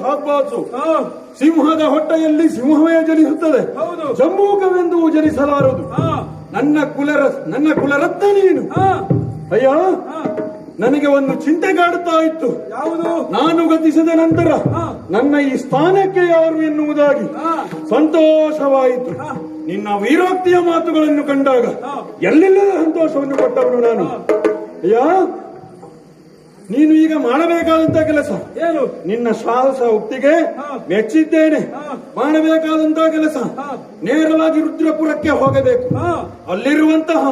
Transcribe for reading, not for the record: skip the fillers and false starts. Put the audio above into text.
ಶಾಬಾಸು. ಸಿಂಹದ ಹೊಟ್ಟೆಯಲ್ಲಿ ಸಿಂಹವೇ ಜನಿಸುತ್ತದೆ, ಜಂಬೂಕವೆಂದು ಜನಿಸಲಾರದು. ನನ್ನ ಕುಲರತ್ನ ನೀನು. ಅಯ್ಯ, ನನಗೆ ಒಂದು ಚಿಂತೆ ಕಾಡುತ್ತಾ ಇತ್ತು. ಯಾವುದು? ನಾನು ಗತಿಸಿದ ನಂತರ ನನ್ನ ಈ ಸ್ಥಾನಕ್ಕೆ ಯಾರು ಎನ್ನುವುದಾಗಿ ಸಂತೋಷವಾಯಿತು. ನಿನ್ನ ವೀರೋಕ್ತಿಯ ಮಾತುಗಳನ್ನು ಕಂಡಾಗ ಎಲ್ಲಿಲ್ಲದ ಸಂತೋಷವನ್ನು ಕೊಟ್ಟವನು ನಾನು. ಅಯ್ಯ, ನೀನು ಈಗ ಮಾಡಬೇಕಾದಂತ ಕೆಲಸ ಏನು? ನಿನ್ನ ಸಾಹಸ ಉಕ್ತಿಗೆ ಮೆಚ್ಚಿದ್ದೇನೆ. ಮಾಡಬೇಕಾದಂತಹ ಕೆಲಸ ನೇರವಾಗಿ ರುದ್ರಪುರಕ್ಕೆ ಹೋಗಬೇಕು. ಅಲ್ಲಿರುವಂತಹ